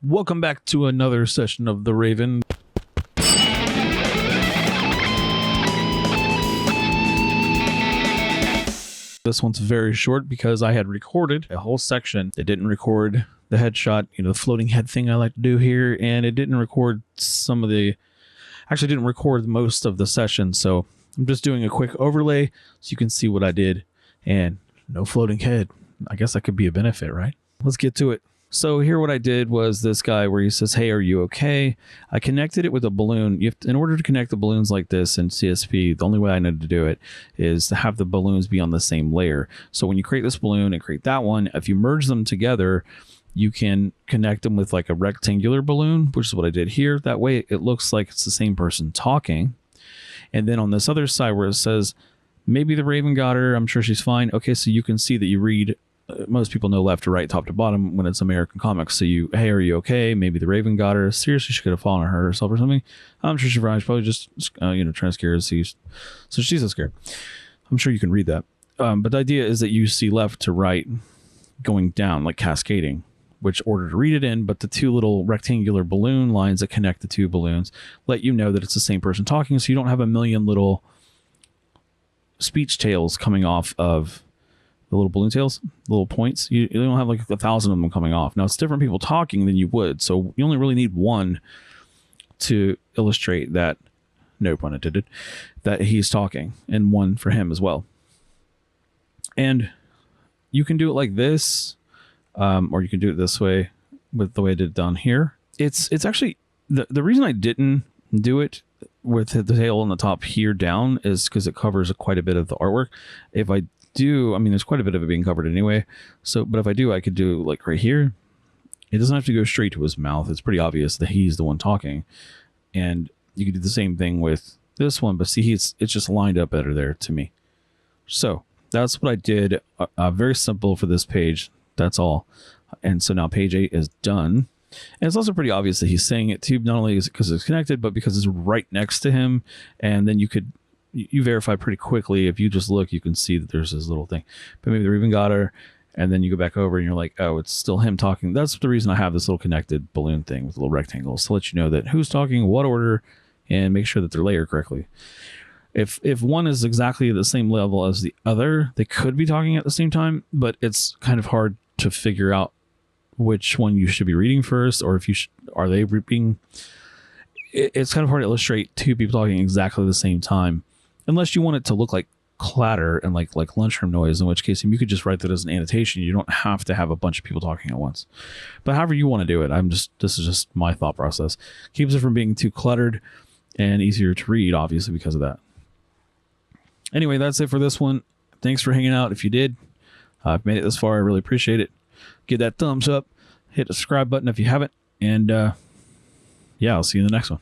Welcome back to another session of The Raven. This one's very short because I had recorded a whole section. It didn't record the headshot, the floating head thing I like to do here, and it didn't record didn't record most of the session. So I'm just doing a quick overlay so you can see what I did, and no floating head. I guess that could be a benefit, right? Let's get to it. So here what I did was this guy where he says, "Hey, are you okay?" I connected it with a balloon. In order to connect the balloons like this in CSP, the only way I know to do it is to have the balloons be on the same layer. So when you create this balloon and create that one, if you merge them together, you can connect them with like a rectangular balloon, which is what I did here. That way it looks like it's the same person talking. And then on this other side where it says, "Maybe the Raven got her, I'm sure she's fine." Okay, so you can see that you read, most people know left to right, top to bottom when it's American comics. So "Hey, are you okay? Maybe the Raven got her. Seriously, she could have fallen on her herself or something. I'm sure she's fine. She's probably just, trying to scare us. So she's not scared." I'm sure you can read that. But the idea is that you see left to right going down, like cascading, which order to read it in. But the two little rectangular balloon lines that connect the two balloons let you know that it's the same person talking. So you don't have a million little speech tails coming off of the little balloon tails, little points. You don't have like 1,000 of them coming off. Now it's different people talking than you would. So you only really need one to illustrate that, no pun intended, that he's talking, and one for him as well. And you can do it like this, or you can do it this way with the way I did it down here. It's actually, the reason I didn't do it with the tail on the top here down is because it covers quite a bit of the artwork. If I do, there's quite a bit of it being covered anyway. So, but if I do, I could do like right here. It doesn't have to go straight to his mouth. It's pretty obvious that he's the one talking. And you can do the same thing with this one, but see, it's just lined up better there to me. So that's what I did. Very simple for this page. That's all. And so now page 8 is done. And it's also pretty obvious that he's saying it too, not only because it's connected, but because it's right next to him. And then you verify pretty quickly. If you just look, you can see that there's this little thing. But maybe the Raven got her, and then you go back over and you're like, oh, it's still him talking. That's the reason I have this little connected balloon thing with little rectangles, to let you know that who's talking, what order, and make sure that they're layered correctly. If one is exactly the same level as the other, they could be talking at the same time, but it's kind of hard to figure out which one you should be reading first, or if are they reading. It's kind of hard to illustrate two people talking exactly at the same time, unless you want it to look like clatter and like lunchroom noise, in which case you could just write that as an annotation. You don't have to have a bunch of people talking at once. But however you want to do it, this is just my thought process. Keeps it from being too cluttered and easier to read, obviously, because of that. Anyway, that's it for this one. Thanks for hanging out. If you did, I've made it this far, I really appreciate it. Give that thumbs up, hit the subscribe button if you haven't, and yeah, I'll see you in the next one.